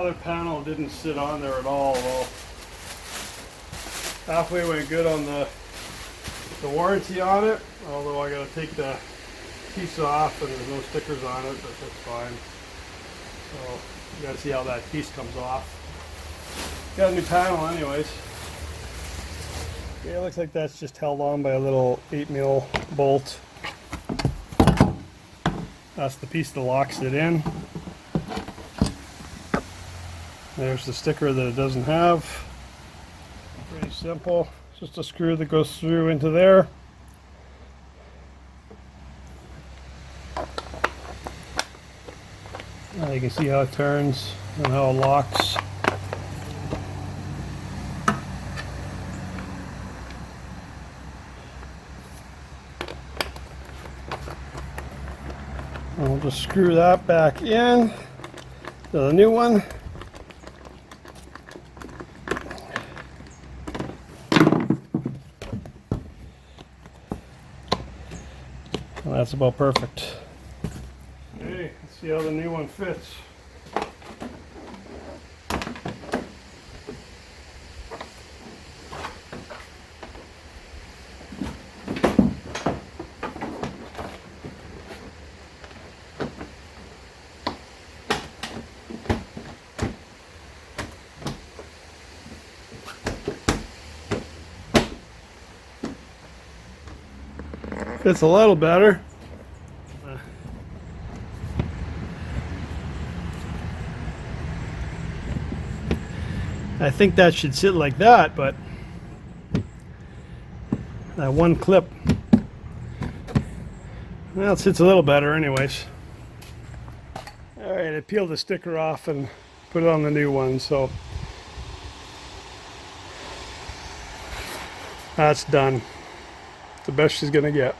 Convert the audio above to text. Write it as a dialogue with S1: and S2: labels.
S1: other panel didn't sit on there at all. Well, halfway went good on the warranty on it, although I got to take the piece off and there's no stickers on it, but that's fine. So you got to see how that piece comes off. Got a new panel anyways. Yeah, it looks like that's just held on by a little 8mm bolt. That's the piece that locks it in. There's the sticker that it doesn't have. Pretty simple. Just a screw that goes through into there. Now you can see how it turns and how it locks. And we'll just screw that back in to the new one. And that's about perfect. Okay, let's see how the new one fits. Fits a little better. I think that should sit like that, but that one clip, well, it sits a little better anyways. Alright, I peeled the sticker off and put it on the new one, so that's done. The best she's gonna get.